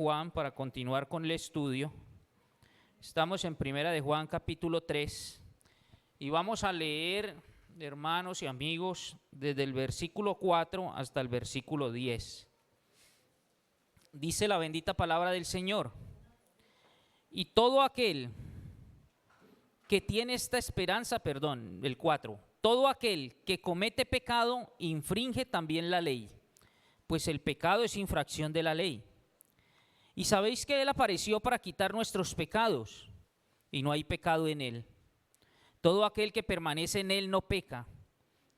Juan para continuar con el estudio. Estamos en Primera de Juan capítulo 3 y vamos a leer, hermanos y amigos, desde el versículo 4 hasta el versículo 10. Dice la bendita palabra del Señor: y todo aquel que tiene esta esperanza, el 4, todo aquel que comete pecado infringe también la ley, pues el pecado es infracción de la ley. Y sabéis que Él apareció para quitar nuestros pecados, y no hay pecado en Él. Todo aquel que permanece en Él no peca.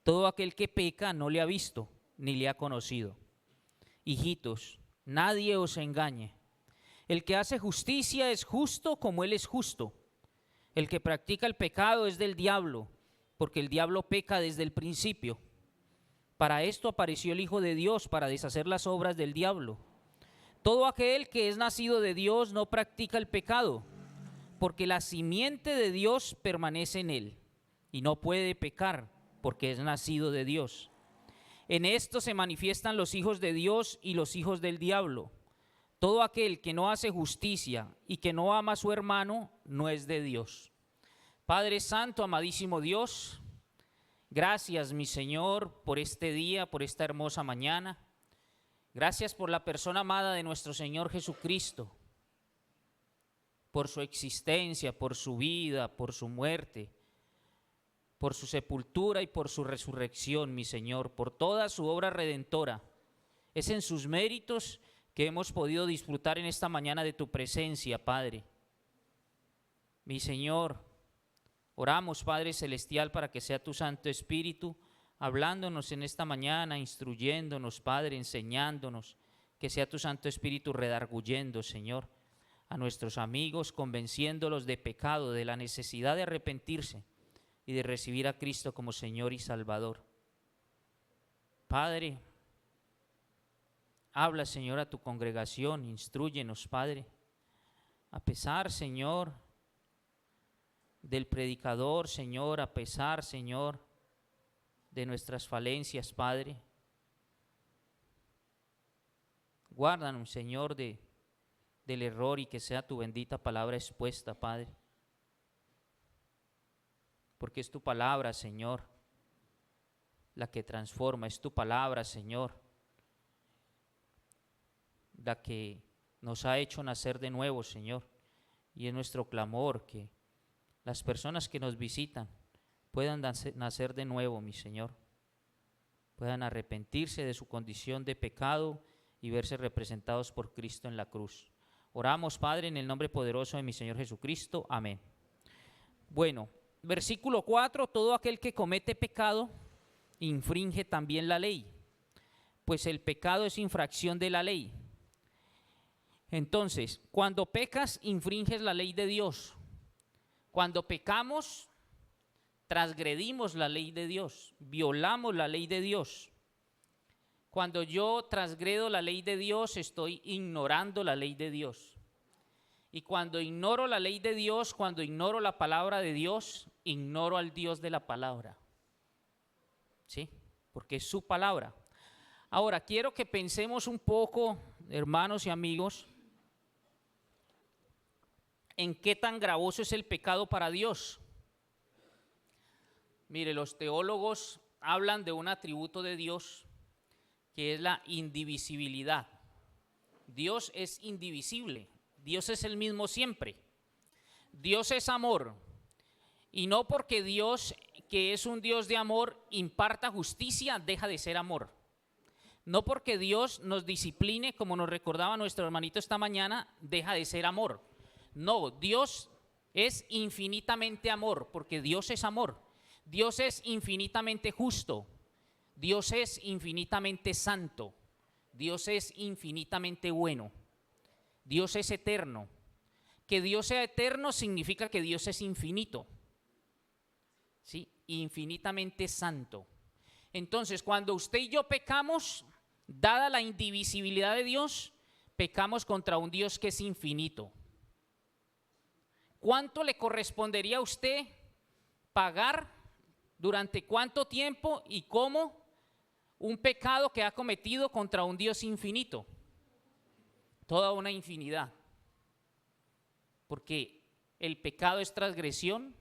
Todo aquel que peca no le ha visto, ni le ha conocido. Hijitos, nadie os engañe. El que hace justicia es justo como Él es justo. El que practica el pecado es del diablo, porque el diablo peca desde el principio. Para esto apareció el Hijo de Dios, para deshacer las obras del diablo. Todo aquel que es nacido de Dios no practica el pecado, porque la simiente de Dios permanece en él, y no puede pecar, porque es nacido de Dios. En esto se manifiestan los hijos de Dios y los hijos del diablo. Todo aquel que no hace justicia y que no ama a su hermano no es de Dios. Padre Santo, amadísimo Dios, gracias, mi Señor, por este día, por esta hermosa mañana. Gracias por la persona amada de nuestro Señor Jesucristo, por su existencia, por su vida, por su muerte, por su sepultura y por su resurrección, mi Señor, por toda su obra redentora. Es en sus méritos que hemos podido disfrutar en esta mañana de tu presencia, Padre. Mi Señor, oramos, Padre Celestial, para que sea tu Santo Espíritu hablándonos en esta mañana, instruyéndonos, Padre, enseñándonos, que sea tu Santo Espíritu redarguyendo, Señor, a nuestros amigos, convenciéndolos de pecado, de la necesidad de arrepentirse y de recibir a Cristo como Señor y Salvador. Padre, habla, Señor, a tu congregación, instrúyenos, Padre, a pesar, Señor, del predicador, Señor, a pesar, Señor, de nuestras falencias, Padre. Guárdanos, Señor, del error, y que sea tu bendita palabra expuesta, Padre. Porque es tu palabra, Señor, la que transforma, es tu palabra, Señor, la que nos ha hecho nacer de nuevo, Señor. Y es nuestro clamor que las personas que nos visitan puedan nacer de nuevo, mi Señor, puedan arrepentirse de su condición de pecado y verse representados por Cristo en la cruz. Oramos, Padre, en el nombre poderoso de mi Señor Jesucristo. Amén. Bueno, versículo 4, todo aquel que comete pecado infringe también la ley, pues el pecado es infracción de la ley. Entonces, cuando pecas, infringes la ley de Dios. Cuando pecamos, transgredimos la ley de Dios, violamos la ley de Dios. Cuando yo transgredo la ley de Dios, estoy ignorando la ley de Dios. Y cuando ignoro la ley de Dios, cuando ignoro la palabra de Dios, ignoro al Dios de la palabra. ¿Sí? Porque es su palabra. Ahora, quiero que pensemos un poco, hermanos y amigos, en qué tan gravoso es el pecado para Dios. Mire, los teólogos hablan de un atributo de Dios que es la indivisibilidad. Dios es indivisible, Dios es el mismo siempre. Dios es amor, y no porque Dios, que es un Dios de amor, imparta justicia, deja de ser amor. No porque Dios nos discipline, como nos recordaba nuestro hermanito esta mañana, deja de ser amor. No, Dios es infinitamente amor, porque Dios es amor. Dios es infinitamente justo, Dios es infinitamente santo, Dios es infinitamente bueno, Dios es eterno. Que Dios sea eterno significa que Dios es infinito, ¿sí? Infinitamente santo. Entonces, cuando usted y yo pecamos, dada la indivisibilidad de Dios, pecamos contra un Dios que es infinito. ¿Cuánto le correspondería a usted pagar? ¿Durante cuánto tiempo y cómo? Un pecado que ha cometido contra un Dios infinito. toda una infinidad, porque el pecado es transgresión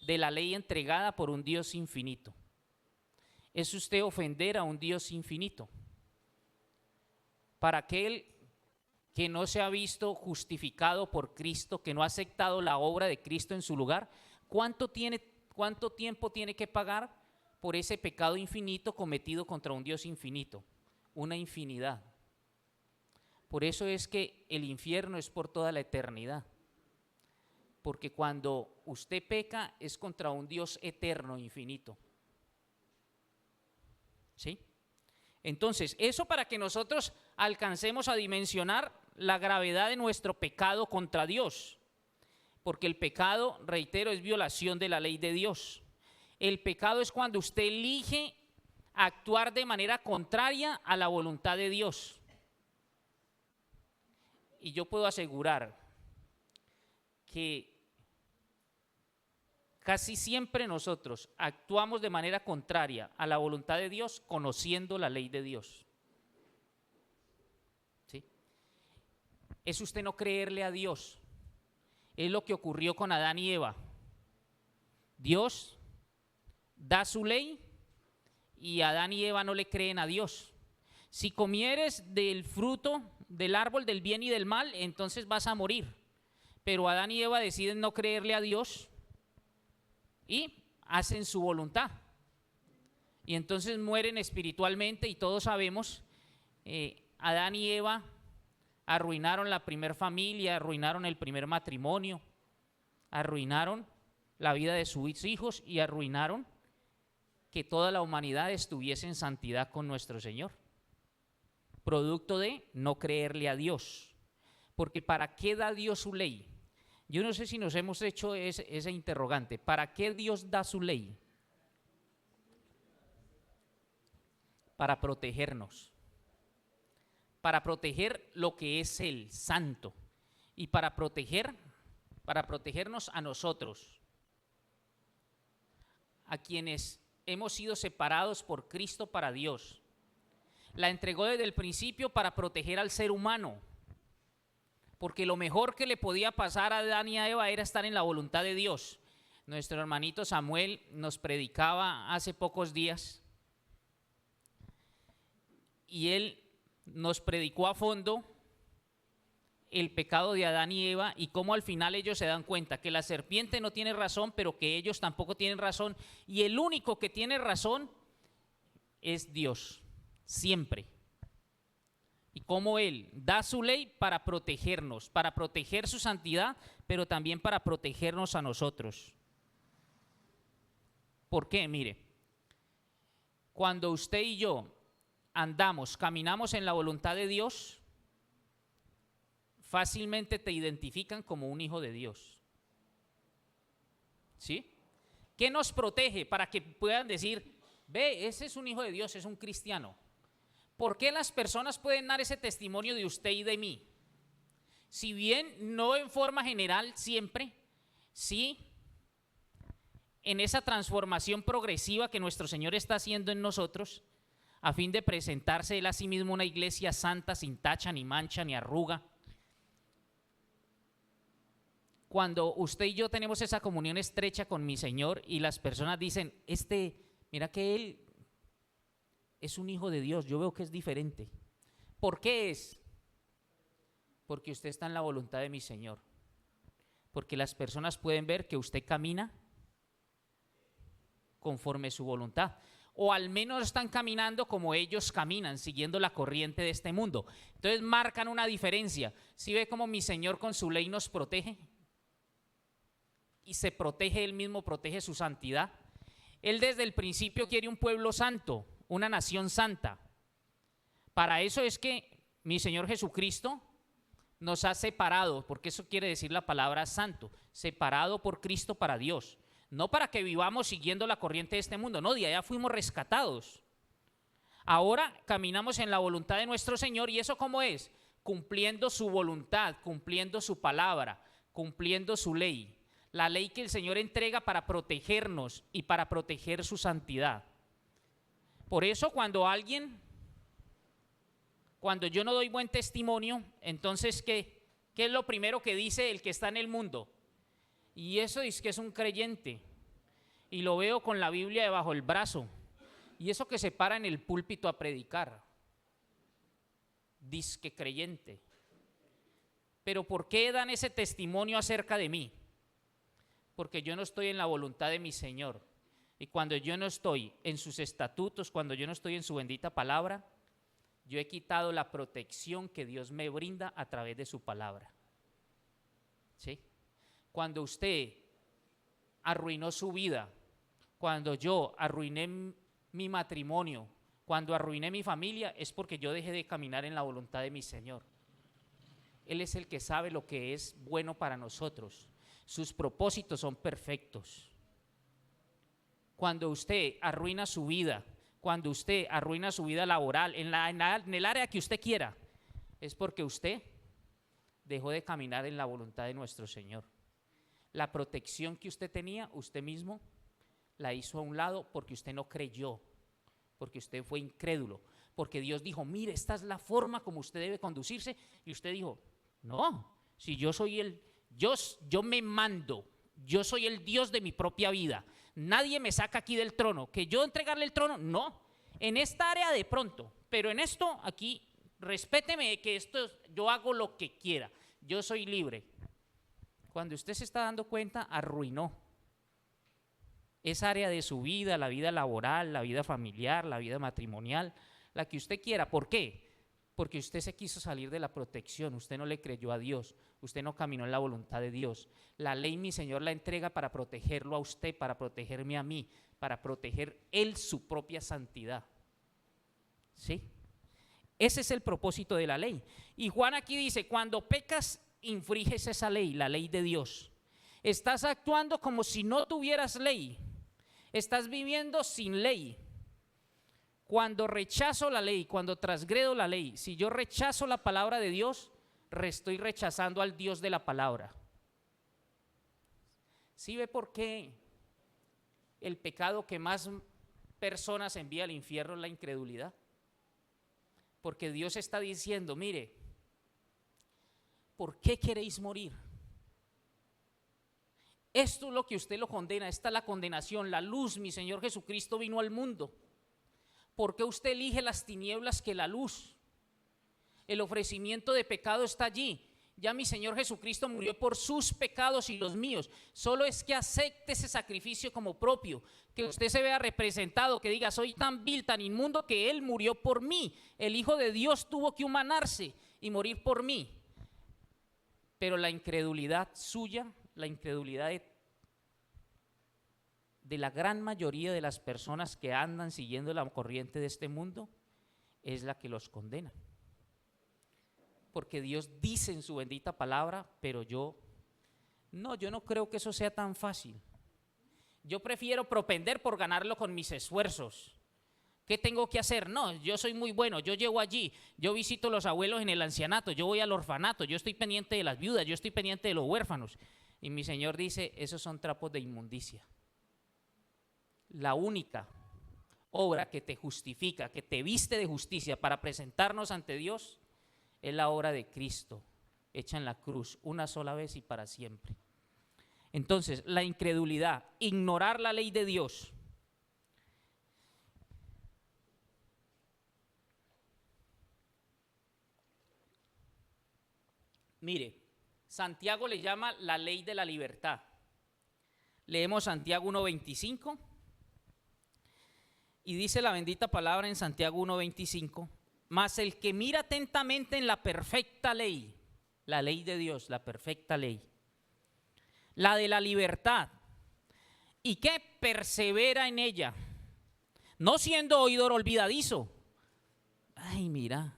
de la ley entregada por un Dios infinito. Es usted ofender a un Dios infinito. Para aquel que no se ha visto justificado por Cristo, que no ha aceptado la obra de Cristo en su lugar, ¿cuánto tiempo tiene que pagar por ese pecado infinito cometido contra un Dios infinito? Una infinidad. Por eso es que el infierno es por toda la eternidad. Porque cuando usted peca es contra un Dios eterno, infinito. ¿Sí? Entonces, eso para que nosotros alcancemos a dimensionar la gravedad de nuestro pecado contra Dios. Porque el pecado, reitero, es violación de la ley de Dios. El pecado es cuando usted elige actuar de manera contraria a la voluntad de Dios. Y yo puedo asegurar que casi siempre nosotros actuamos de manera contraria a la voluntad de Dios conociendo la ley de Dios. ¿Sí? Es usted no creerle a Dios. Es lo que ocurrió con Adán y Eva. Dios da su ley y Adán y Eva no le creen a Dios. Si comieres del fruto del árbol del bien y del mal, entonces vas a morir. Pero Adán y Eva deciden no creerle a Dios y hacen su voluntad. Y entonces mueren espiritualmente y todos sabemos, Adán y Eva arruinaron la primer familia, arruinaron el primer matrimonio, arruinaron la vida de sus hijos y arruinaron que toda la humanidad estuviese en santidad con nuestro Señor. Producto de no creerle a Dios. Porque ¿para qué da Dios su ley? Yo no sé si nos hemos hecho ese interrogante. ¿Para qué Dios da su ley? Para protegernos. Para proteger lo que es el santo. Y para protegernos a nosotros. A quienes hemos sido separados por Cristo para Dios. La entregó desde el principio para proteger al ser humano. Porque lo mejor que le podía pasar a Adán y a Eva era estar en la voluntad de Dios. Nuestro hermanito Samuel nos predicaba hace pocos días y él nos predicó a fondo el pecado de Adán y Eva y cómo al final ellos se dan cuenta que la serpiente no tiene razón, pero que ellos tampoco tienen razón, y el único que tiene razón es Dios, siempre. Y cómo Él da su ley para protegernos, para proteger su santidad, pero también para protegernos a nosotros. ¿Por qué? Mire, cuando usted y yo caminamos en la voluntad de Dios, fácilmente te identifican como un hijo de Dios. ¿Sí? ¿Qué nos protege para que puedan decir, ve, ese es un hijo de Dios, es un cristiano? ¿Por qué las personas pueden dar ese testimonio de usted y de mí? Si bien no en forma general siempre, sí en esa transformación progresiva que nuestro Señor está haciendo en nosotros, a fin de presentarse Él a sí mismo una iglesia santa, sin tacha, ni mancha, ni arruga. Cuando usted y yo tenemos esa comunión estrecha con mi Señor y las personas dicen, mira que Él es un hijo de Dios, yo veo que es diferente. ¿Por qué es? Porque usted está en la voluntad de mi Señor. Porque las personas pueden ver que usted camina conforme su voluntad. O al menos están caminando como ellos caminan, siguiendo la corriente de este mundo. Entonces marcan una diferencia. ¿Sí ve cómo mi Señor con su ley nos protege? Y se protege Él mismo, protege su santidad. Él desde el principio quiere un pueblo santo, una nación santa. Para eso es que mi Señor Jesucristo nos ha separado, porque eso quiere decir la palabra santo, separado por Cristo para Dios. No para que vivamos siguiendo la corriente de este mundo, no, de allá fuimos rescatados. Ahora caminamos en la voluntad de nuestro Señor, ¿y eso cómo es? Cumpliendo su voluntad, cumpliendo su palabra, cumpliendo su ley. La ley que el Señor entrega para protegernos y para proteger su santidad. Por eso cuando alguien Cuando yo no doy buen testimonio, entonces ¿qué es lo primero que dice el que está en el mundo? Y eso es que es un creyente. Y lo veo con la Biblia debajo del brazo. Y eso que se para en el púlpito a predicar. Dizque creyente. Pero ¿por qué dan ese testimonio acerca de mí? Porque yo no estoy en la voluntad de mi Señor. Y cuando yo no estoy en sus estatutos, cuando yo no estoy en su bendita palabra, yo he quitado la protección que Dios me brinda a través de su palabra. ¿Sí? Cuando usted arruinó su vida, cuando yo arruiné mi matrimonio, cuando arruiné mi familia, es porque yo dejé de caminar en la voluntad de mi Señor. Él es el que sabe lo que es bueno para nosotros. Sus propósitos son perfectos. Cuando usted arruina su vida, cuando usted arruina su vida laboral, en el área que usted quiera, es porque usted dejó de caminar en la voluntad de nuestro Señor. La protección que usted tenía, usted mismo la hizo a un lado porque usted no creyó, porque usted fue incrédulo, porque Dios dijo, mire, esta es la forma como usted debe conducirse, y usted dijo, no, si yo soy yo me mando, yo soy el Dios de mi propia vida, nadie me saca aquí del trono, que yo entregarle el trono, no, en esta área de pronto, pero en esto aquí, respéteme que esto yo hago lo que quiera, yo soy libre. Cuando usted se está dando cuenta, arruinó esa área de su vida, la vida laboral, la vida familiar, la vida matrimonial, la que usted quiera. ¿Por qué? Porque usted se quiso salir de la protección, usted no le creyó a Dios, usted no caminó en la voluntad de Dios. La ley mi Señor la entrega para protegerlo a usted, para protegerme a mí, para proteger Él su propia santidad. ¿Sí? Ese es el propósito de la ley. Y Juan aquí dice, cuando pecas, infringes esa ley, la ley de Dios. Estás actuando como si no tuvieras ley. Estás viviendo sin ley. Cuando rechazo la ley, cuando transgredo la ley, si yo rechazo la palabra de Dios, estoy rechazando al Dios de la palabra. ¿Sí ve por qué el pecado que más personas envía al infierno es la incredulidad? Porque Dios está diciendo, mire, ¿por qué queréis morir? Esto es lo que usted lo condena, esta es la condenación, la luz, mi Señor Jesucristo vino al mundo. ¿Por qué usted elige las tinieblas que la luz? El ofrecimiento de pecado está allí. Ya mi Señor Jesucristo murió por sus pecados y los míos. Solo es que acepte ese sacrificio como propio, que usted se vea representado, que diga, soy tan vil, tan inmundo que Él murió por mí. El Hijo de Dios tuvo que humanarse y morir por mí. Pero la incredulidad suya, la incredulidad de la gran mayoría de las personas que andan siguiendo la corriente de este mundo, es la que los condena. Porque Dios dice en su bendita palabra, pero yo no creo que eso sea tan fácil. Yo prefiero propender por ganarlo con mis esfuerzos. ¿Qué tengo que hacer? No, yo soy muy bueno, yo llego allí, yo visito a los abuelos en el ancianato, yo voy al orfanato, yo estoy pendiente de las viudas, yo estoy pendiente de los huérfanos. Y mi Señor dice, esos son trapos de inmundicia. La única obra que te justifica, que te viste de justicia para presentarnos ante Dios, es la obra de Cristo, hecha en la cruz, una sola vez y para siempre. Entonces, la incredulidad, ignorar la ley de Dios. Mire, Santiago le llama la ley de la libertad. Leemos Santiago 1:25 y dice la bendita palabra en Santiago 1:25, mas el que mira atentamente en la perfecta ley, la ley de Dios, la perfecta ley, la de la libertad, y que persevera en ella, no siendo oidor olvidadizo. Ay, mira,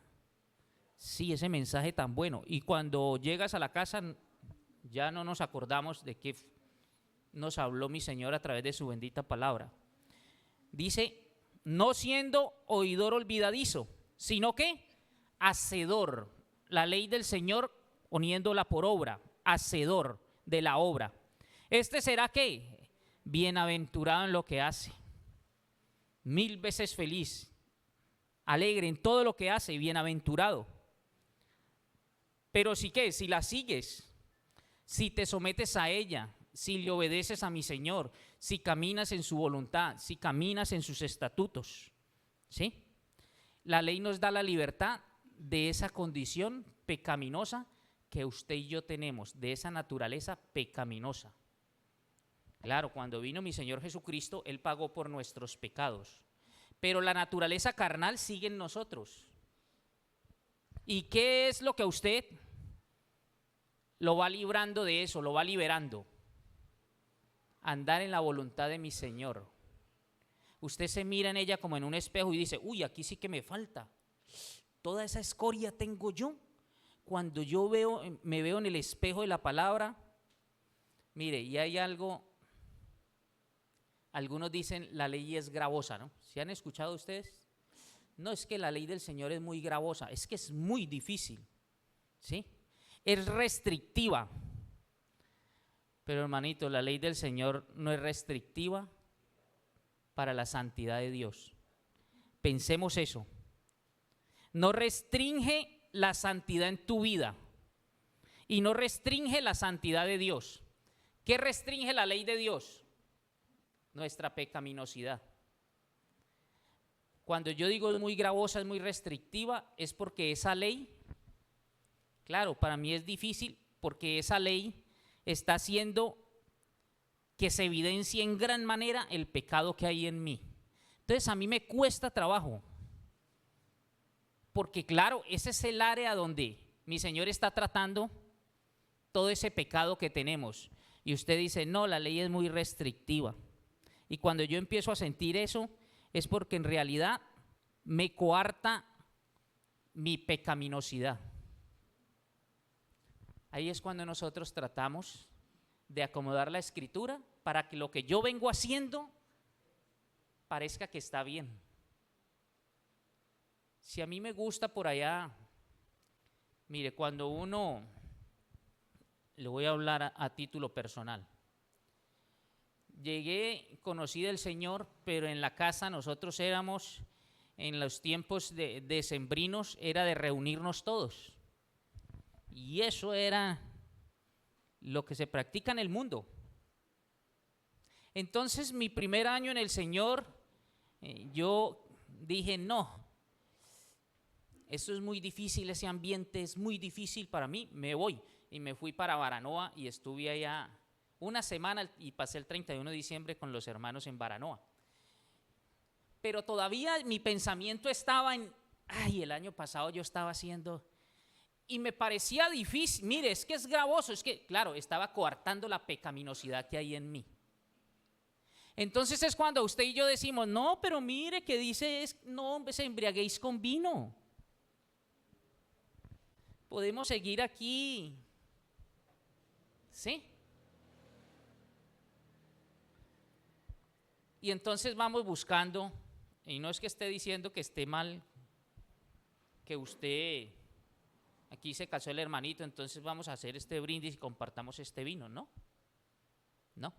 sí, ese mensaje tan bueno. Y cuando llegas a la casa, ya no nos acordamos de qué nos habló mi Señor a través de su bendita palabra. Dice, no siendo oidor olvidadizo, sino que hacedor, la ley del Señor poniéndola por obra, hacedor de la obra. Este será ¿qué? Bienaventurado en lo que hace, 1000 veces feliz. alegre en todo lo que hace, bienaventurado. Pero si qué, si la sigues, si te sometes a ella, si le obedeces a mi Señor, si caminas en su voluntad, si caminas en sus estatutos, ¿sí? La ley nos da la libertad de esa condición pecaminosa que usted y yo tenemos, de esa naturaleza pecaminosa. Claro, cuando vino mi Señor Jesucristo, Él pagó por nuestros pecados, pero la naturaleza carnal sigue en nosotros. ¿Y qué es lo que a usted lo va librando de eso, lo va liberando? Andar en la voluntad de mi Señor. Usted se mira en ella como en un espejo y dice, uy, aquí sí que me falta. Toda esa escoria tengo yo. Cuando yo me veo en el espejo de la palabra, mire, y hay algo, algunos dicen la ley es gravosa, ¿no? ¿Sí han escuchado ustedes? No, es que la ley del Señor es muy gravosa, es que es muy difícil, ¿sí? Es restrictiva. Pero hermanito, la ley del Señor no es restrictiva para la santidad de Dios. Pensemos eso. No restringe la santidad en tu vida y no restringe la santidad de Dios. ¿Qué restringe la ley de Dios? Nuestra pecaminosidad. Cuando yo digo es muy gravosa, es muy restrictiva, es porque esa ley, claro, para mí es difícil porque esa ley está haciendo que se evidencie en gran manera el pecado que hay en mí. Entonces a mí me cuesta trabajo, porque claro, ese es el área donde mi Señor está tratando todo ese pecado que tenemos. Y usted dice, no, la ley es muy restrictiva. Y cuando yo empiezo a sentir eso, es porque en realidad me coarta mi pecaminosidad. Ahí es cuando nosotros tratamos de acomodar la escritura para que lo que yo vengo haciendo parezca que está bien. Si a mí me gusta por allá, mire, cuando uno, le voy a hablar a título personal. Llegué, conocí del Señor, pero en la casa nosotros éramos, en los tiempos de decembrinos, era de reunirnos todos. Y eso era lo que se practica en el mundo. Entonces, mi primer año en el Señor, yo dije, no, esto es muy difícil, ese ambiente es muy difícil para mí, me voy. Y me fui para Baranoa y estuve allá una semana y pasé el 31 de diciembre con los hermanos en Baranoa. Pero todavía mi pensamiento estaba en, ay, el año pasado yo estaba haciendo, y me parecía difícil, mire, es que es gravoso, es que, claro, estaba coartando la pecaminosidad que hay en mí. Entonces es cuando usted y yo decimos, no, pero mire que dice, no, se embriaguéis con vino. Podemos seguir aquí, ¿sí? Y entonces vamos buscando, y no es que esté diciendo que esté mal, que usted, aquí se casó el hermanito, entonces vamos a hacer este brindis y compartamos este vino, ¿no? No.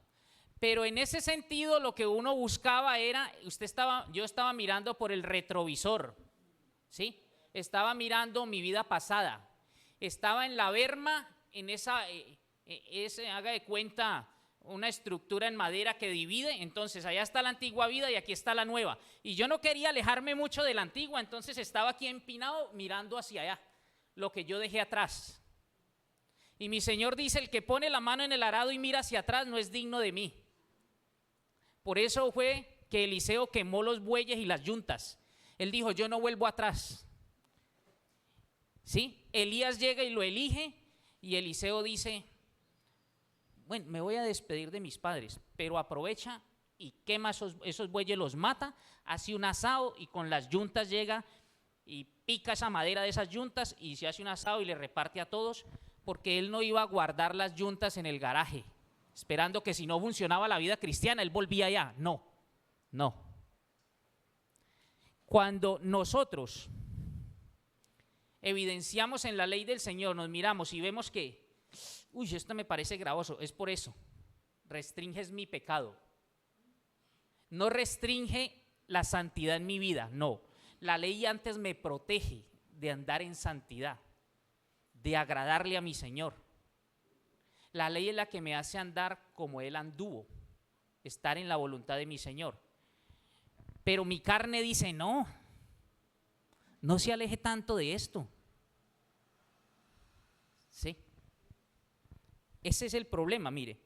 Pero en ese sentido lo que uno buscaba era, yo estaba mirando por el retrovisor, ¿sí? Estaba mirando mi vida pasada, estaba en la berma, en haga de cuenta, una estructura en madera que divide, entonces allá está la antigua vida y aquí está la nueva. Y yo no quería alejarme mucho de la antigua, entonces estaba aquí empinado mirando hacia allá, lo que yo dejé atrás. Y mi Señor dice, el que pone la mano en el arado y mira hacia atrás no es digno de mí. Por eso fue que Eliseo quemó los bueyes y las yuntas. Él dijo, yo no vuelvo atrás. ¿Sí? Elías llega y lo elige y Eliseo dice, bueno, me voy a despedir de mis padres, pero aprovecha y quema esos bueyes, los mata, hace un asado y con las yuntas llega y pica esa madera de esas yuntas y se hace un asado y le reparte a todos, porque él no iba a guardar las yuntas en el garaje, esperando que si no funcionaba la vida cristiana, él volvía allá. No, no. Cuando nosotros evidenciamos en la ley del Señor, nos miramos y vemos que, uy, esto me parece gravoso, es por eso, restringes mi pecado. No restringe la santidad en mi vida, no. La ley antes me protege de andar en santidad, de agradarle a mi Señor. La ley es la que me hace andar como Él anduvo, estar en la voluntad de mi Señor. Pero mi carne dice, no se aleje tanto de esto. Sí. Ese es el problema, mire.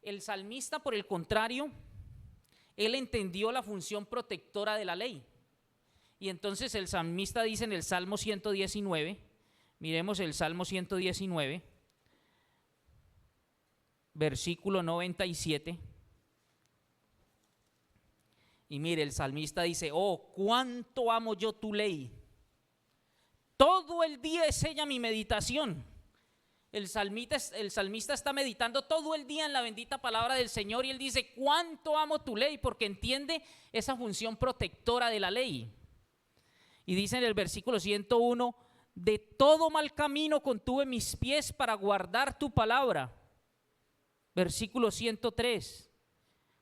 El salmista, por el contrario, él entendió la función protectora de la ley. Y entonces el salmista dice en el Salmo 119, miremos el Salmo 119, versículo 97. Y mire, el salmista dice, oh, cuánto amo yo tu ley. Todo el día es ella mi meditación. El salmista está meditando todo el día en la bendita palabra del Señor y él dice, cuánto amo tu ley, porque entiende esa función protectora de la ley. Y dice en el versículo 101, de todo mal camino contuve mis pies para guardar tu palabra. Versículo 103,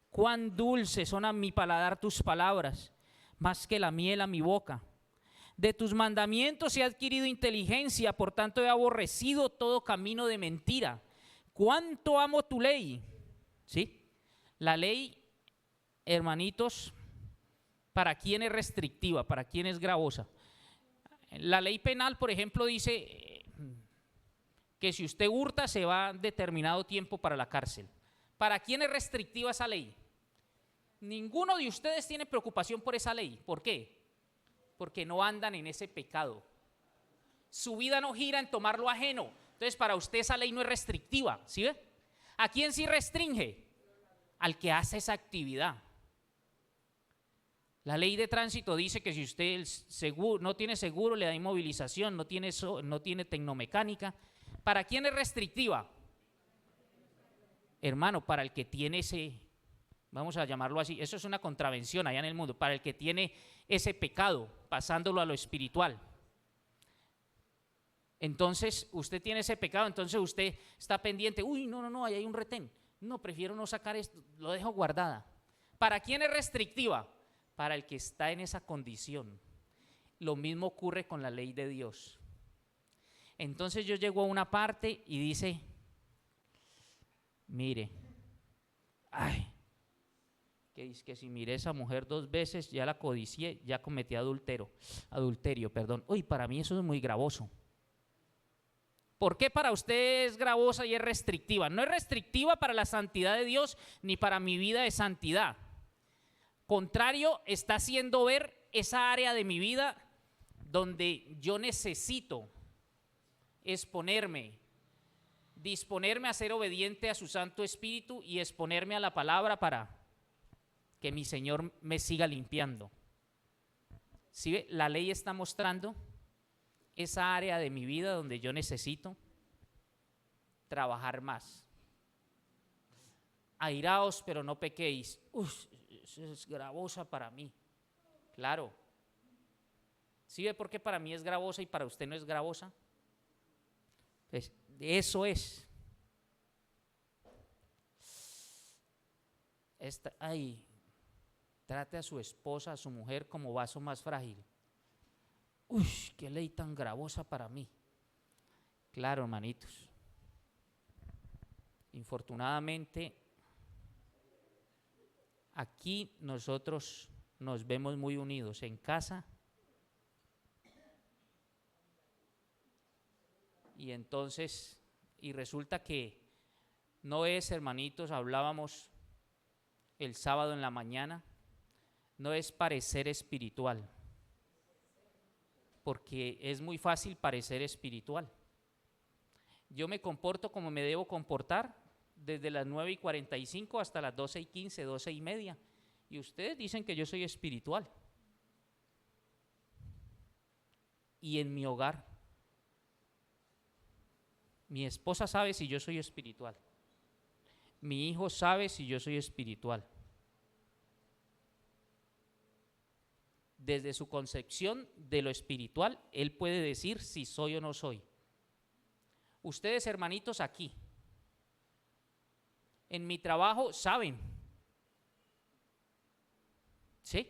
cuán dulces son a mi paladar tus palabras, más que la miel a mi boca. De tus mandamientos he adquirido inteligencia, por tanto he aborrecido todo camino de mentira. ¿Cuánto amo tu ley? ¿Sí? La ley, hermanitos, ¿para quién es restrictiva? ¿Para quién es gravosa? La ley penal, por ejemplo, dice que si usted hurta se va determinado tiempo para la cárcel. ¿Para quién es restrictiva esa ley? Ninguno de ustedes tiene preocupación por esa ley. ¿Por qué? Porque no andan en ese pecado. Su vida no gira en tomar lo ajeno. Entonces para usted esa ley no es restrictiva, ¿sí ve? ¿A quién sí restringe? Al que hace esa actividad. La ley de tránsito dice que si usted no tiene seguro, le da inmovilización, no tiene tecnomecánica. ¿Para quién es restrictiva? Hermano, para el que tiene ese, vamos a llamarlo así, eso es una contravención allá en el mundo, para el que tiene ese pecado, pasándolo a lo espiritual. Entonces usted tiene ese pecado, entonces usted está pendiente, uy, no, ahí hay un retén, no, prefiero no sacar esto, lo dejo guardada. ¿Para quién es restrictiva? Para el que está en esa condición. Lo mismo ocurre con la ley de Dios. Entonces yo llego a una parte y dice, mire, ay, que dice que si miré a esa mujer 2 veces, ya la codicié, ya cometí adulterio. Uy, para mí eso es muy gravoso. ¿Por qué para usted es gravosa y es restrictiva? No es restrictiva para la santidad de Dios ni para mi vida de santidad. Contrario, está haciendo ver esa área de mi vida donde yo necesito disponerme a ser obediente a su Santo Espíritu y exponerme a la palabra para que mi Señor me siga limpiando. ¿Sí ve? La ley está mostrando esa área de mi vida donde yo necesito trabajar más. Airaos, pero no pequéis. Eso es gravosa para mí. Claro. ¿Sí ve por qué para mí es gravosa y para usted no es gravosa? Pues eso es. Trate a su esposa, a su mujer como vaso más frágil. Uy, qué ley tan gravosa para mí. Claro, hermanitos. Infortunadamente, aquí nosotros nos vemos muy unidos en casa. Y entonces, y resulta que no es, hermanitos, hablábamos el sábado en la mañana, no es parecer espiritual, porque es muy fácil parecer espiritual. Yo me comporto como me debo comportar desde las 9:45 hasta las 12:15, 12:30, y ustedes dicen que yo soy espiritual. Y en mi hogar, mi esposa sabe si yo soy espiritual. Mi hijo sabe si yo soy espiritual. Desde su concepción de lo espiritual, él puede decir si soy o no soy. Ustedes, hermanitos, aquí, en mi trabajo, saben. ¿Sí?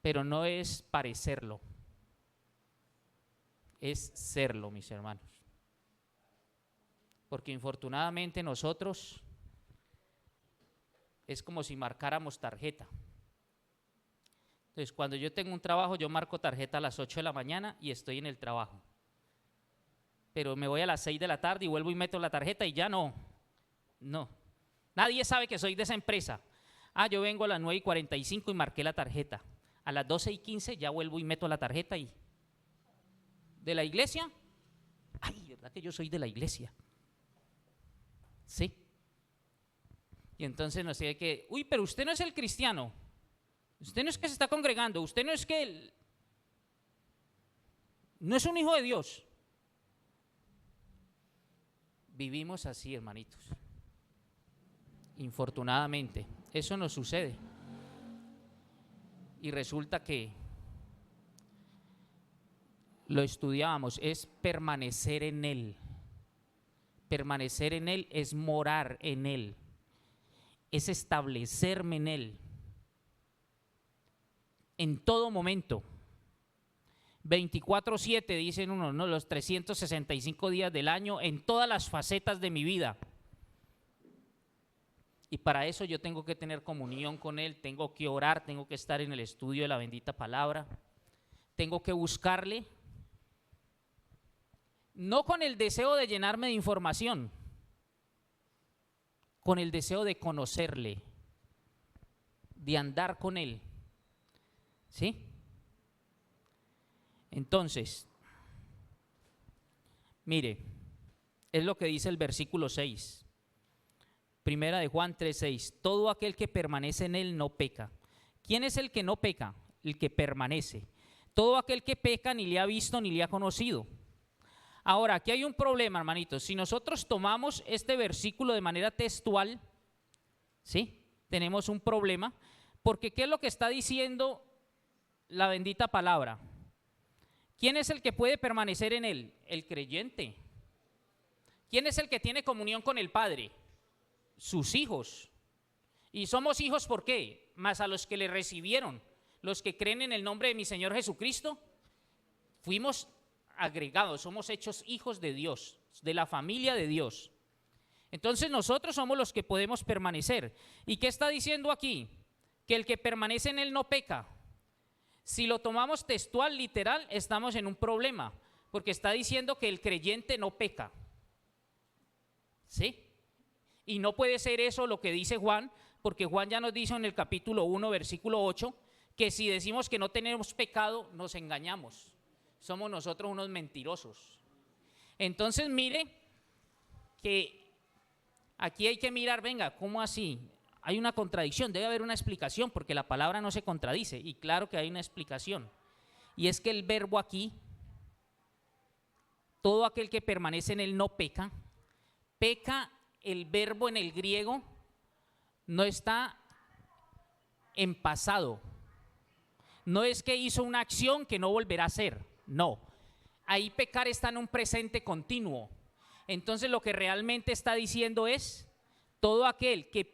pero no es parecerlo, es serlo, mis hermanos. Porque infortunadamente nosotros es como si marcáramos tarjeta. Entonces, cuando yo tengo un trabajo, yo marco tarjeta a las 8 de la mañana y estoy en el trabajo. Pero me voy a las 6 de la tarde y vuelvo y meto la tarjeta y ya no. Nadie sabe que soy de esa empresa. Yo vengo a las 9:45 y marqué la tarjeta. A las 12:15 ya vuelvo y meto la tarjeta y… ¿De la iglesia? ¿Verdad que yo soy de la iglesia? Sí. Y entonces nos dice que, pero usted no es el cristiano. Usted no es que se está congregando. Usted no es que… no es un hijo de Dios. Vivimos así, hermanitos. Infortunadamente, eso nos sucede. Y resulta que lo estudiábamos, es permanecer en Él. Permanecer en Él es morar en Él, es establecerme en Él. En todo momento, 24/7 dicen unos, ¿no? Los 365 días del año, en todas las facetas de mi vida. Y para eso yo tengo que tener comunión con Él, tengo que orar, tengo que estar en el estudio de la bendita palabra, tengo que buscarle, no con el deseo de llenarme de información, con el deseo de conocerle, de andar con Él. ¿Sí? Entonces, mire, es lo que dice el versículo 6. Primera de Juan 3:6. Todo aquel que permanece en Él no peca. ¿Quién es el que no peca? El que permanece. Todo aquel que peca ni le ha visto ni le ha conocido. Ahora, aquí hay un problema, hermanitos. Si nosotros tomamos este versículo de manera textual, ¿sí? Tenemos un problema, porque ¿qué es lo que está diciendo la bendita palabra? ¿Quién es el que puede permanecer en Él? El creyente. ¿Quién es el que tiene comunión con el Padre? Sus hijos. ¿Y somos hijos por qué? Más a los que le recibieron, los que creen en el nombre de mi Señor Jesucristo, fuimos agregados, somos hechos hijos de Dios, de la familia de Dios. Entonces nosotros somos los que podemos permanecer. ¿Y qué está diciendo aquí? Que el que permanece en Él no peca. Si lo tomamos textual, literal, estamos en un problema, porque está diciendo que el creyente no peca. ¿Sí? Y no puede ser eso lo que dice Juan, porque Juan ya nos dice en el capítulo 1, versículo 8, que si decimos que no tenemos pecado, nos engañamos. Somos nosotros unos mentirosos. Entonces mire que aquí hay que mirar, venga, ¿cómo así? Hay una contradicción, debe haber una explicación, porque la palabra no se contradice, y claro que hay una explicación. Y es que el verbo aquí, todo aquel que permanece en Él no peca. Peca, el verbo en el griego no está en pasado. No es que hizo una acción que no volverá a hacer, no. Ahí pecar está en un presente continuo. Entonces lo que realmente está diciendo es, todo aquel que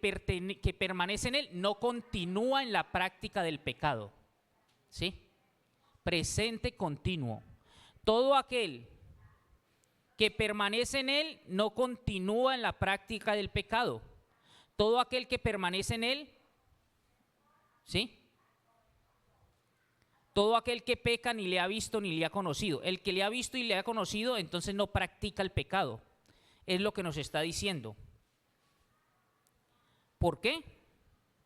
permanece en Él no continúa en la práctica del pecado. ¿Sí? Presente continuo. Todo aquel que permanece en Él no continúa en la práctica del pecado. Todo aquel que permanece en Él, ¿sí? Todo aquel que peca ni le ha visto ni le ha conocido. El que le ha visto y le ha conocido, entonces no practica el pecado. Es lo que nos está diciendo. ¿Por qué?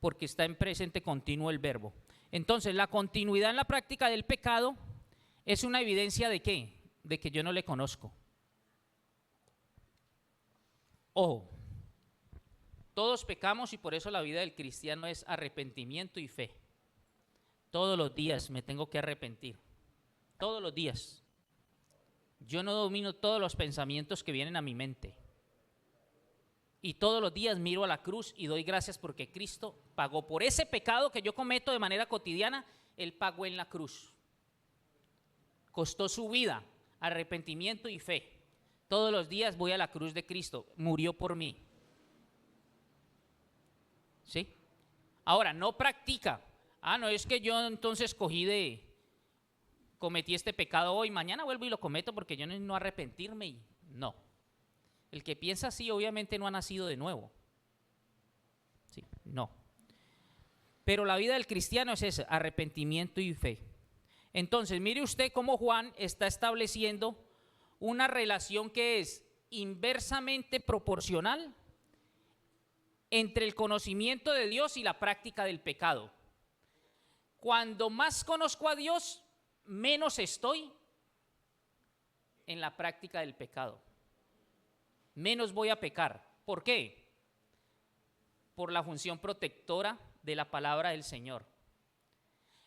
Porque está en presente continuo el verbo. Entonces, la continuidad en la práctica del pecado es una evidencia ¿de qué? De que yo no le conozco. Ojo, todos pecamos y por eso la vida del cristiano es arrepentimiento y fe. Todos los días me tengo que arrepentir, todos los días. Yo no domino todos los pensamientos que vienen a mi mente. Y todos los días miro a la cruz y doy gracias porque Cristo pagó por ese pecado que yo cometo de manera cotidiana. Él pagó en la cruz. Costó su vida, arrepentimiento y fe. Todos los días voy a la cruz de Cristo, murió por mí. ¿Sí? Ahora, no practica. No, es que yo entonces cometí este pecado hoy, mañana vuelvo y lo cometo porque yo no arrepentirme. No. El que piensa así obviamente no ha nacido de nuevo. Sí, no. Pero la vida del cristiano es ese, arrepentimiento y fe. Entonces, mire usted cómo Juan está estableciendo una relación que es inversamente proporcional entre el conocimiento de Dios y la práctica del pecado. Cuando más conozco a Dios, menos estoy en la práctica del pecado. Menos voy a pecar. ¿Por qué? Por la función protectora de la palabra del Señor.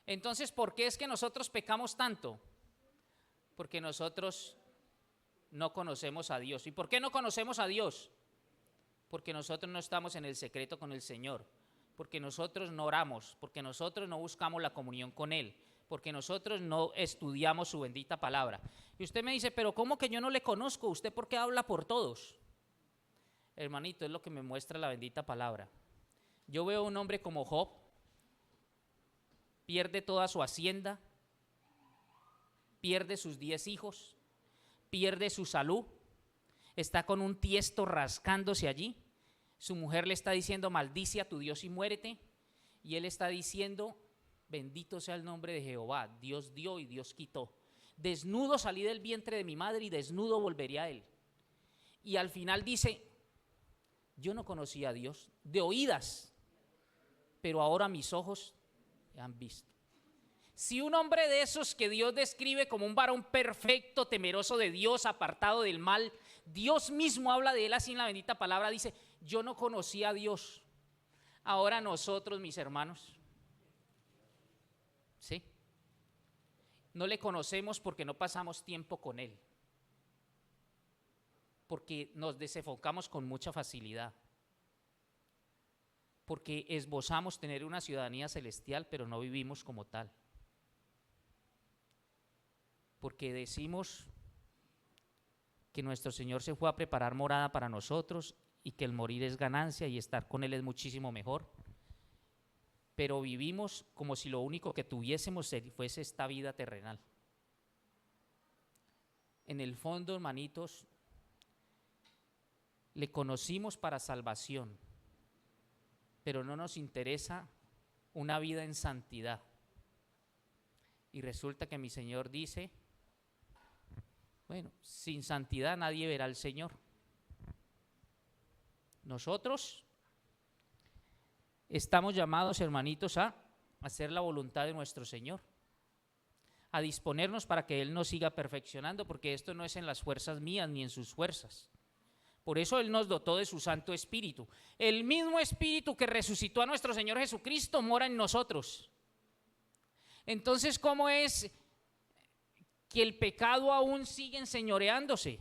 Entonces, ¿por qué es que nosotros pecamos tanto? Porque nosotros no conocemos a Dios. ¿Y por qué no conocemos a Dios? Porque nosotros no estamos en el secreto con el Señor, porque nosotros no oramos, porque nosotros no buscamos la comunión con Él, porque nosotros no estudiamos su bendita palabra. Y usted me dice, pero ¿cómo que yo no le conozco? ¿Usted por qué habla por todos? Hermanito, es lo que me muestra la bendita palabra. Yo veo a un hombre como Job, pierde toda su hacienda, pierde sus 10 hijos, pierde su salud, está con un tiesto rascándose allí. Su mujer le está diciendo, maldice a tu Dios y muérete. Y él está diciendo, bendito sea el nombre de Jehová, Dios dio y Dios quitó. Desnudo salí del vientre de mi madre y desnudo volveré a él. Y al final dice, yo no conocía a Dios de oídas, pero ahora mis ojos han visto. Si un hombre de esos que Dios describe como un varón perfecto, temeroso de Dios, apartado del mal, Dios mismo habla de él así en la bendita palabra, dice, yo no conocía a Dios. Ahora nosotros, mis hermanos, ¿sí? No le conocemos porque no pasamos tiempo con él, porque nos desenfocamos con mucha facilidad, porque esbozamos tener una ciudadanía celestial, pero no vivimos como tal. Porque decimos que nuestro Señor se fue a preparar morada para nosotros y que el morir es ganancia y estar con Él es muchísimo mejor. Pero vivimos como si lo único que tuviésemos fuese esta vida terrenal. En el fondo, hermanitos, le conocimos para salvación, pero no nos interesa una vida en santidad. Y resulta que mi Señor dice, bueno, sin santidad nadie verá al Señor. Nosotros estamos llamados, hermanitos, a hacer la voluntad de nuestro Señor, a disponernos para que Él nos siga perfeccionando, porque esto no es en las fuerzas mías ni en sus fuerzas. Por eso Él nos dotó de su Santo Espíritu. El mismo Espíritu que resucitó a nuestro Señor Jesucristo mora en nosotros. Entonces, ¿cómo es que el pecado aún sigue enseñoreándose?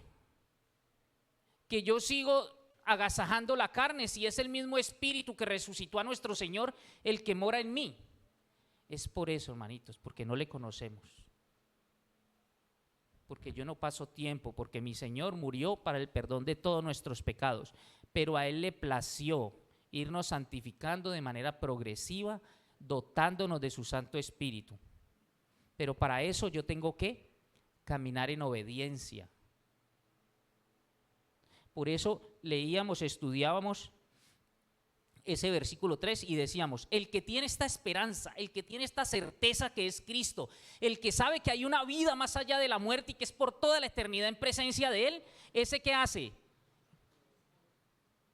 Que yo sigo agasajando la carne si es el mismo Espíritu que resucitó a nuestro Señor el que mora en mí. Es por eso, hermanitos, porque no le conocemos. Porque yo no paso tiempo, porque mi Señor murió para el perdón de todos nuestros pecados, pero a Él le plació irnos santificando de manera progresiva, dotándonos de su Santo Espíritu. Pero para eso yo tengo que caminar en obediencia. Por eso leíamos, estudiábamos ese versículo 3 y decíamos, el que tiene esta esperanza, el que tiene esta certeza que es Cristo, el que sabe que hay una vida más allá de la muerte y que es por toda la eternidad en presencia de Él, ese que hace,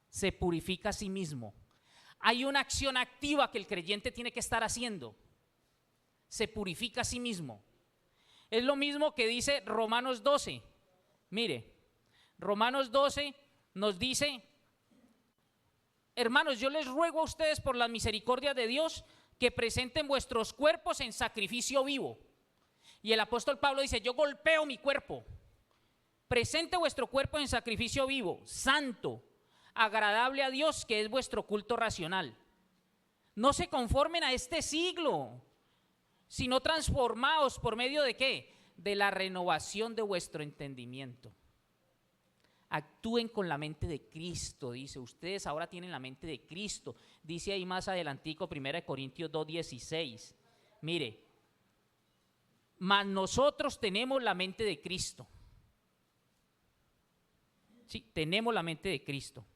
se purifica a sí mismo. Hay una acción activa que el creyente tiene que estar haciendo, se purifica a sí mismo. Es lo mismo que dice Romanos 12. Mire, Romanos 12 nos dice, hermanos, yo les ruego a ustedes por la misericordia de Dios que presenten vuestros cuerpos en sacrificio vivo. Y el apóstol Pablo dice, yo golpeo mi cuerpo. Presente vuestro cuerpo en sacrificio vivo, santo, agradable a Dios, que es vuestro culto racional. No se conformen a este siglo, sino transformaos por medio de ¿qué? De la renovación de vuestro entendimiento. actúen con la mente de Cristo, dice. Ustedes ahora tienen la mente de Cristo. Dice ahí más adelantico, 1 Corintios 2:16. Mire, mas nosotros tenemos la mente de Cristo. Sí, tenemos la mente de Cristo.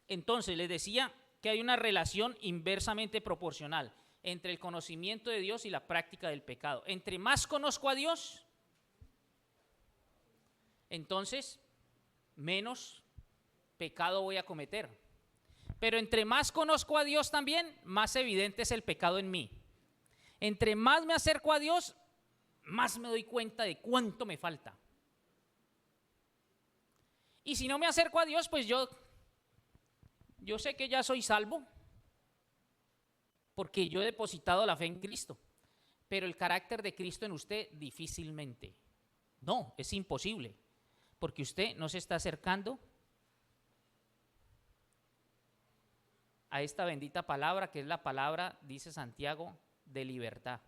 Entonces, les decía que hay una relación inversamente proporcional entre el conocimiento de Dios y la práctica del pecado. Entre más conozco a Dios, entonces menos pecado voy a cometer. Pero entre más conozco a Dios también, más evidente es el pecado en mí. Entre más me acerco a Dios, más me doy cuenta de cuánto me falta. Y si no me acerco a Dios, pues yo sé que ya soy salvo, porque yo he depositado la fe en Cristo. Pero el carácter de Cristo en usted difícilmente. No, es imposible, porque usted no se está acercando a esta bendita palabra, que es la palabra, dice Santiago, de libertad.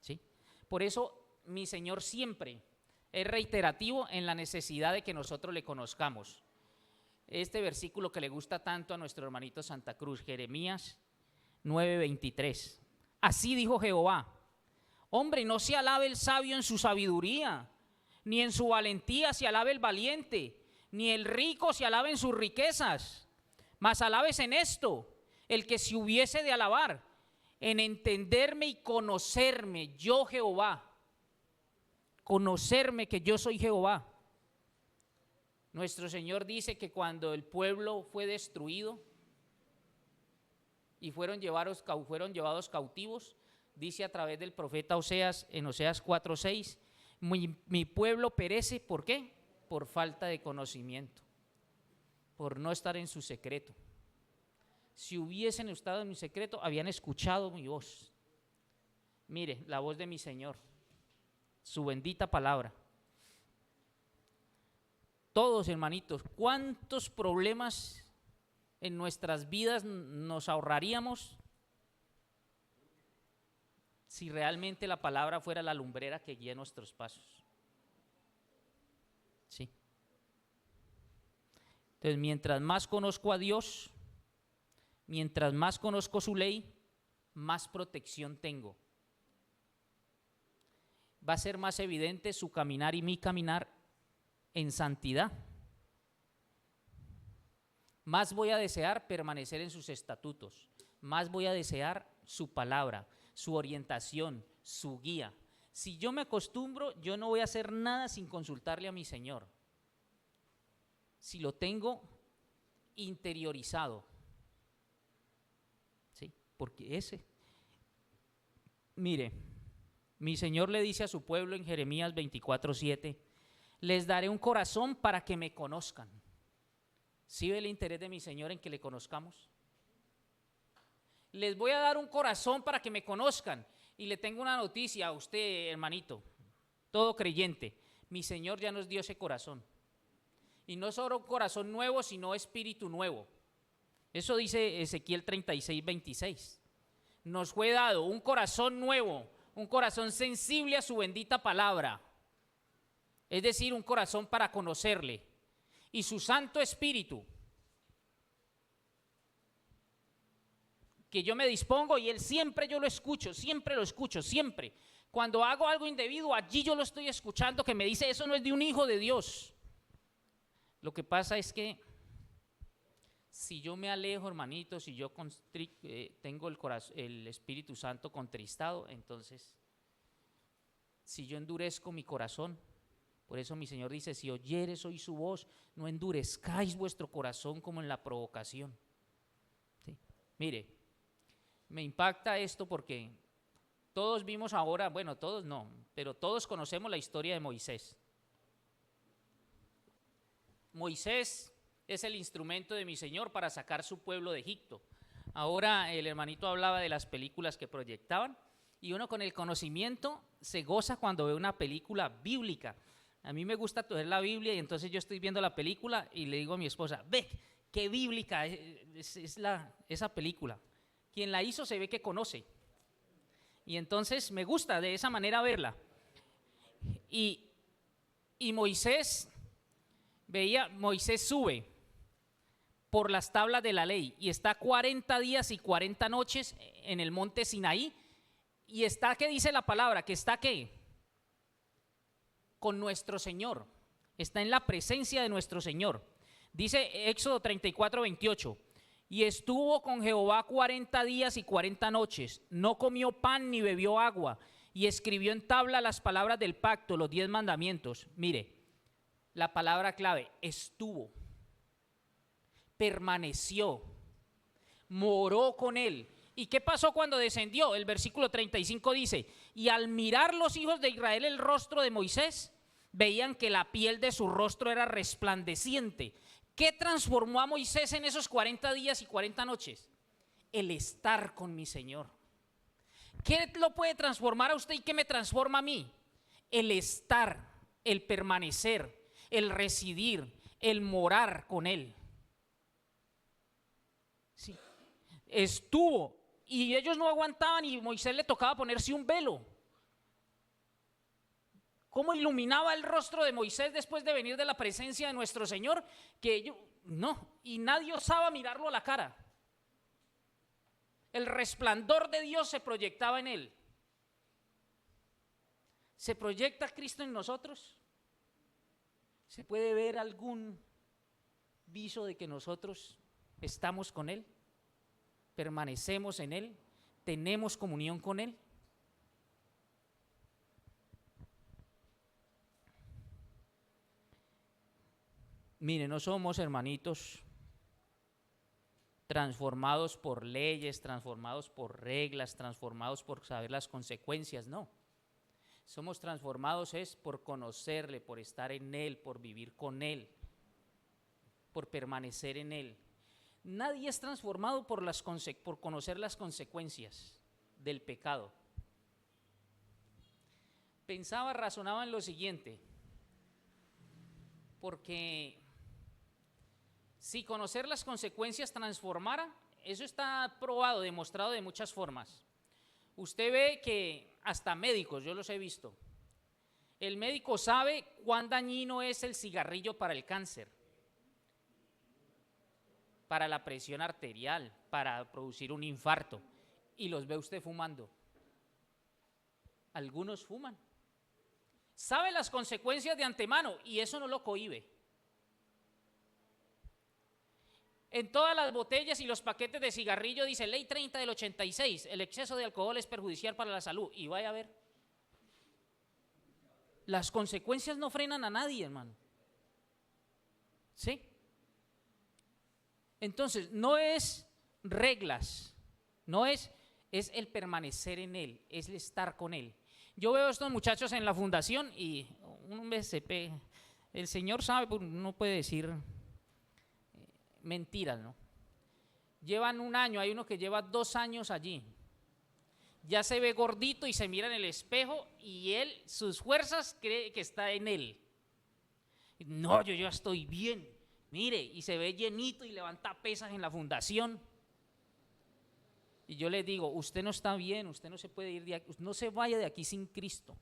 ¿Sí? Por eso mi Señor siempre es reiterativo en la necesidad de que nosotros le conozcamos. Este versículo que le gusta tanto a nuestro hermanito Santa Cruz, Jeremías 9:23. Así dijo Jehová: hombre, no se alabe el sabio en su sabiduría, ni en su valentía se alabe el valiente, ni el rico se alabe en sus riquezas. Mas alabes en esto el que se hubiese de alabar, en entenderme y conocerme, yo Jehová. Conocerme que yo soy Jehová. Nuestro Señor dice que cuando el pueblo fue destruido y fueron llevados cautivos, dice a través del profeta Oseas, en Oseas 4:6, mi pueblo perece, ¿por qué? Por falta de conocimiento, por no estar en su secreto. Si hubiesen estado en mi secreto, habían escuchado mi voz. Mire, la voz de mi Señor, su bendita palabra. Todos, hermanitos, ¿cuántos problemas en nuestras vidas nos ahorraríamos si realmente la palabra fuera la lumbrera que guía nuestros pasos? Sí. Entonces, mientras más conozco a Dios, mientras más conozco su ley, más protección tengo. Va a ser más evidente su caminar y mi caminar en santidad. Más voy a desear permanecer en sus estatutos, más voy a desear su palabra, su orientación, su guía. Si yo me acostumbro, yo no voy a hacer nada sin consultarle a mi Señor. Si lo tengo interiorizado, ¿sí? Porque mire, mi Señor le dice a su pueblo en Jeremías 24:7, les daré un corazón para que me conozcan. ¿Sí ve el interés de mi Señor en que le conozcamos? Les voy a dar un corazón para que me conozcan. Y le tengo una noticia a usted, hermanito, todo creyente. Mi Señor ya nos dio ese corazón. Y no solo un corazón nuevo, sino espíritu nuevo. Eso dice Ezequiel 36:26. Nos fue dado un corazón nuevo, un corazón sensible a su bendita palabra. Es decir, un corazón para conocerle. Y su Santo Espíritu, que yo me dispongo y Él siempre yo lo escucho, siempre. Cuando hago algo indebido, allí yo lo estoy escuchando, que me dice, eso no es de un hijo de Dios. Lo que pasa es que si yo me alejo, hermanito, si yo tengo el Espíritu Santo contristado, entonces, si yo endurezco mi corazón, por eso mi Señor dice, si oyeres hoy su voz, no endurezcáis vuestro corazón como en la provocación. ¿Sí? Mire, me impacta esto porque todos vimos ahora, bueno, todos no, pero todos conocemos la historia de Moisés. Moisés es el instrumento de mi Señor para sacar su pueblo de Egipto. Ahora el hermanito hablaba de las películas que proyectaban y uno con el conocimiento se goza cuando ve una película bíblica. A mí me gusta coger la Biblia y entonces yo estoy viendo la película y le digo a mi esposa, ve, qué bíblica es esa película. Quien la hizo se ve que conoce. Y entonces me gusta de esa manera verla. Y Moisés sube por las tablas de la ley y está 40 días y 40 noches en el monte Sinaí, y está, ¿qué dice la palabra? Que está, ¿qué? Con nuestro Señor, está en la presencia de nuestro Señor. Dice Éxodo 34:28, y estuvo con Jehová 40 días y 40 noches, no comió pan ni bebió agua, y escribió en tabla las palabras del pacto, los 10 mandamientos. Mire, la palabra clave: estuvo, permaneció, moró con él. ¿Y qué pasó cuando descendió? El versículo 35 dice: y al mirar los hijos de Israel el rostro de Moisés, veían que la piel de su rostro era resplandeciente. ¿Qué transformó a Moisés en esos 40 días y 40 noches? El estar con mi Señor. ¿Qué lo puede transformar a usted y qué me transforma a mí? El estar, el permanecer, el residir, el morar con Él. Sí. Estuvo, y ellos no aguantaban, y Moisés le tocaba ponerse un velo. ¿Cómo iluminaba el rostro de Moisés después de venir de la presencia de nuestro Señor? Que ellos, no, y nadie osaba mirarlo a la cara. El resplandor de Dios se proyectaba en él. ¿Se proyecta Cristo en nosotros? ¿Se puede ver algún viso de que nosotros estamos con Él? ¿Permanecemos en Él? ¿Tenemos comunión con Él? Mire, no somos, hermanitos, transformados por leyes, transformados por reglas, transformados por saber las consecuencias, no. Somos transformados es por conocerle, por estar en Él, por vivir con Él, por permanecer en Él. Nadie es transformado por conocer las consecuencias del pecado. Razonaba en lo siguiente, porque si conocer las consecuencias transformara, eso está probado, demostrado de muchas formas. Usted ve que hasta médicos, yo los he visto, el médico sabe cuán dañino es el cigarrillo para el cáncer, para la presión arterial, para producir un infarto, y los ve usted fumando. Algunos fuman. Sabe las consecuencias de antemano y eso no lo cohíbe. En todas las botellas y los paquetes de cigarrillo dice Ley 30 del 86, el exceso de alcohol es perjudicial para la salud. Y vaya a ver, las consecuencias no frenan a nadie, hermano. ¿Sí? Entonces, no es reglas, es el permanecer en Él, es el estar con Él. Yo veo a estos muchachos en la fundación y un BCP, el Señor sabe, no puede decir mentiras, ¿no? Llevan un año, hay uno que lleva 2 años allí. Ya se ve gordito y se mira en el espejo y él, sus fuerzas cree que está en él. No, yo ya estoy bien. Mire, y se ve llenito y levanta pesas en la fundación. Y yo le digo, usted no está bien, usted no se puede ir de aquí, no se vaya de aquí sin Cristo.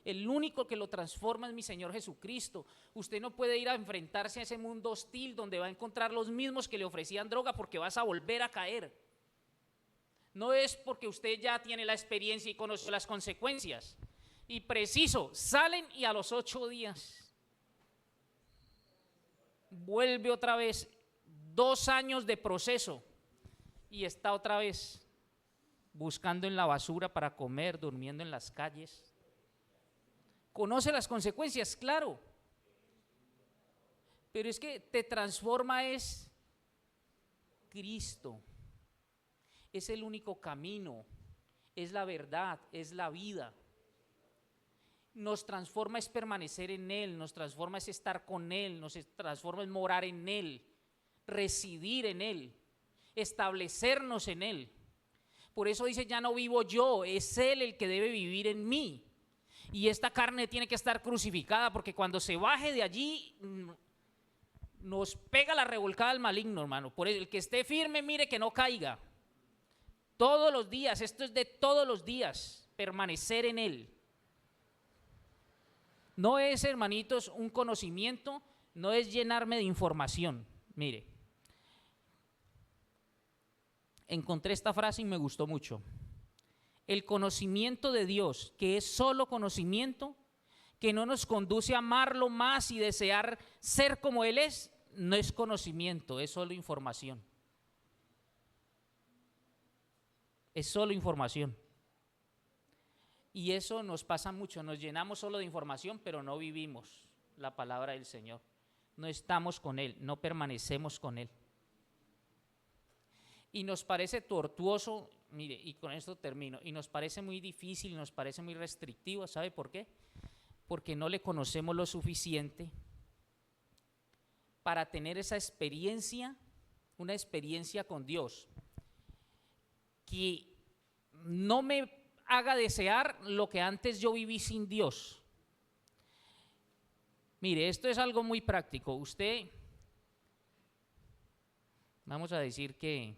El único que lo transforma es mi Señor Jesucristo. Usted no puede ir a enfrentarse a ese mundo hostil donde va a encontrar los mismos que le ofrecían droga, porque vas a volver a caer. No es porque usted ya tiene la experiencia y conoce las consecuencias. Y preciso, salen y a los 8 días vuelve otra vez, 2 años de proceso y está otra vez buscando en la basura para comer, durmiendo en las calles. Conoce las consecuencias, claro, pero es que te transforma es Cristo, es el único camino, es la verdad, es la vida. Nos transforma es permanecer en Él, nos transforma es estar con Él, nos transforma es morar en Él, residir en Él, establecernos en Él. Por eso dice, ya no vivo yo, es Él el que debe vivir en mí. Y esta carne tiene que estar crucificada, porque cuando se baje de allí nos pega la revolcada del maligno, hermano. Por eso, el que esté firme, mire que no caiga. Todos los días, esto es de todos los días, permanecer en Él. No es, hermanitos, un conocimiento, no es llenarme de información. Mire, encontré esta frase y me gustó mucho. El conocimiento de Dios, que es solo conocimiento, que no nos conduce a amarlo más y desear ser como Él es, no es conocimiento, es solo información. Es solo información. Y eso nos pasa mucho, nos llenamos solo de información, pero no vivimos la palabra del Señor. No estamos con Él, no permanecemos con Él. Y nos parece tortuoso, mire, y con esto termino, y nos parece muy difícil, nos parece muy restrictivo, ¿sabe por qué? Porque no le conocemos lo suficiente para tener esa experiencia, una experiencia con Dios, que no me haga desear lo que antes yo viví sin Dios. Mire, esto es algo muy práctico. Usted, vamos a decir que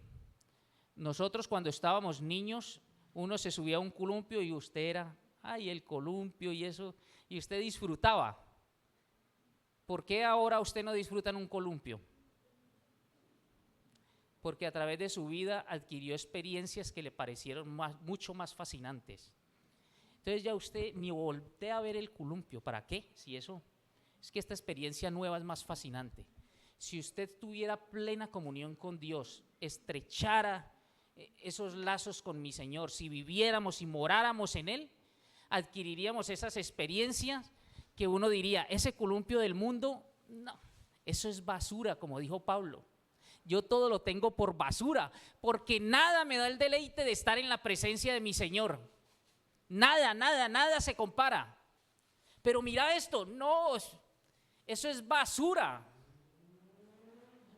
nosotros cuando estábamos niños, uno se subía a un columpio y usted era, ay, el columpio y eso, y usted disfrutaba. ¿Por qué ahora usted no disfruta en un columpio? Porque a través de su vida adquirió experiencias que le parecieron mucho más fascinantes. Entonces ya usted ni voltea a ver el columpio. ¿Para qué? Si eso, es que esta experiencia nueva es más fascinante. Si usted tuviera plena comunión con Dios, estrechara esos lazos con mi Señor, si viviéramos y moráramos en Él, adquiriríamos esas experiencias que uno diría, ese columpio del mundo, no, eso es basura, como dijo Pablo. Yo todo lo tengo por basura, porque nada me da el deleite de estar en la presencia de mi Señor. Nada, nada, nada se compara. Pero mira esto, no, eso es basura.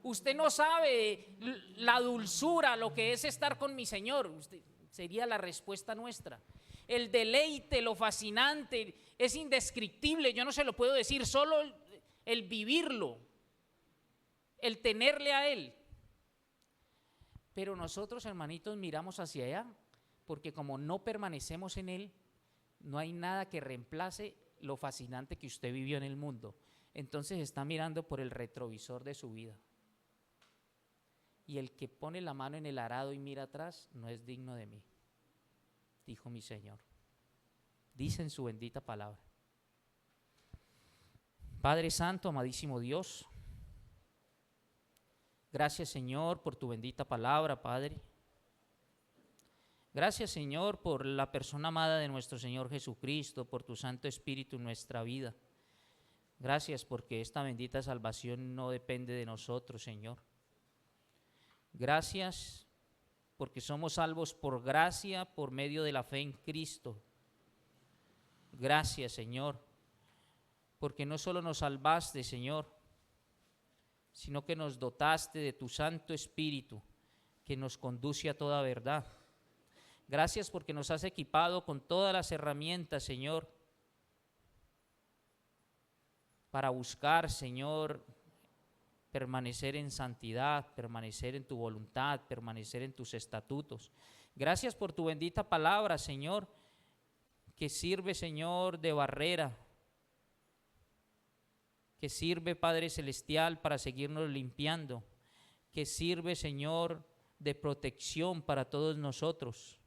Usted no sabe la dulzura, lo que es estar con mi Señor. Usted, sería la respuesta nuestra. El deleite, lo fascinante, es indescriptible. Yo no se lo puedo decir, solo el vivirlo, el tenerle a Él. Pero nosotros, hermanitos, miramos hacia allá, porque como no permanecemos en Él, no hay nada que reemplace lo fascinante que usted vivió en el mundo. Entonces está mirando por el retrovisor de su vida. Y el que pone la mano en el arado y mira atrás no es digno de mí, dijo mi Señor. Dice en su bendita palabra. Padre Santo, amadísimo Dios, gracias, Señor, por tu bendita palabra, Padre. Gracias, Señor, por la persona amada de nuestro Señor Jesucristo, por tu Santo Espíritu en nuestra vida. Gracias porque esta bendita salvación no depende de nosotros, Señor. Gracias porque somos salvos por gracia, por medio de la fe en Cristo. Gracias, Señor, porque no solo nos salvaste, Señor, sino que nos dotaste de tu Santo Espíritu, que nos conduce a toda verdad. Gracias porque nos has equipado con todas las herramientas, Señor, para buscar, Señor, permanecer en santidad, permanecer en tu voluntad, permanecer en tus estatutos. Gracias por tu bendita palabra, Señor, que sirve, Señor, de barrera, que sirve, Padre Celestial, para seguirnos limpiando, que sirve, Señor, de protección para todos nosotros.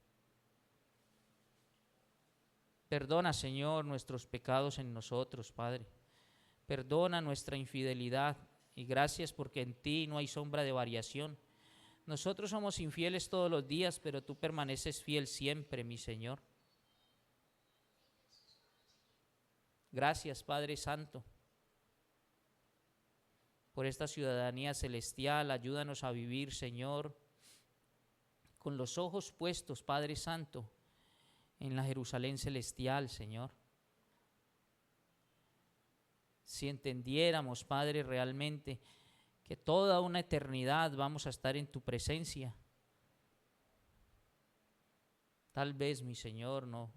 Perdona, Señor, nuestros pecados en nosotros, Padre. Perdona nuestra infidelidad y gracias porque en ti no hay sombra de variación. Nosotros somos infieles todos los días, pero tú permaneces fiel siempre, mi Señor. Gracias, Padre Santo, por esta ciudadanía celestial. Ayúdanos a vivir, Señor, con los ojos puestos, Padre Santo, en la Jerusalén celestial, Señor. Si entendiéramos, Padre, realmente que toda una eternidad vamos a estar en tu presencia, tal vez, mi Señor, no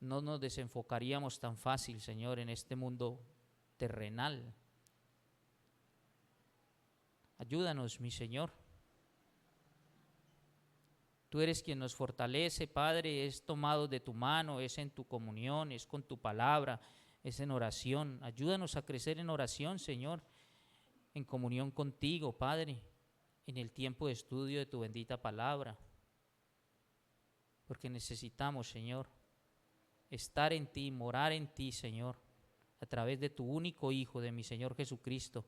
nos desenfocaríamos tan fácil, Señor, en este mundo terrenal. Ayúdanos, mi Señor. Tú eres quien nos fortalece, Padre, es tomado de tu mano, es en tu comunión, es con tu palabra, es en oración. Ayúdanos a crecer en oración, Señor, en comunión contigo, Padre, en el tiempo de estudio de tu bendita palabra, porque necesitamos, Señor, estar en ti, morar en ti, Señor, a través de tu único Hijo, de mi Señor Jesucristo,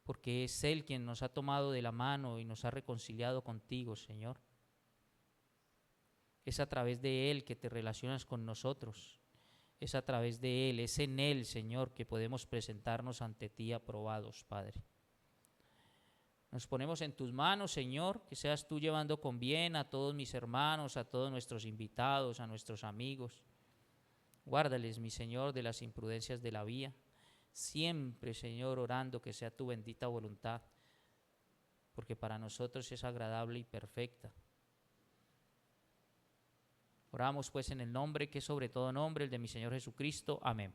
porque es Él quien nos ha tomado de la mano y nos ha reconciliado contigo, Señor. Es a través de Él que te relacionas con nosotros, es a través de Él, es en Él, Señor, que podemos presentarnos ante ti aprobados, Padre. Nos ponemos en tus manos, Señor, que seas tú llevando con bien a todos mis hermanos, a todos nuestros invitados, a nuestros amigos. Guárdales, mi Señor, de las imprudencias de la vía. Siempre, Señor, orando que sea tu bendita voluntad, porque para nosotros es agradable y perfecta. Oramos pues en el nombre que es sobre todo nombre, el de mi Señor Jesucristo. Amén.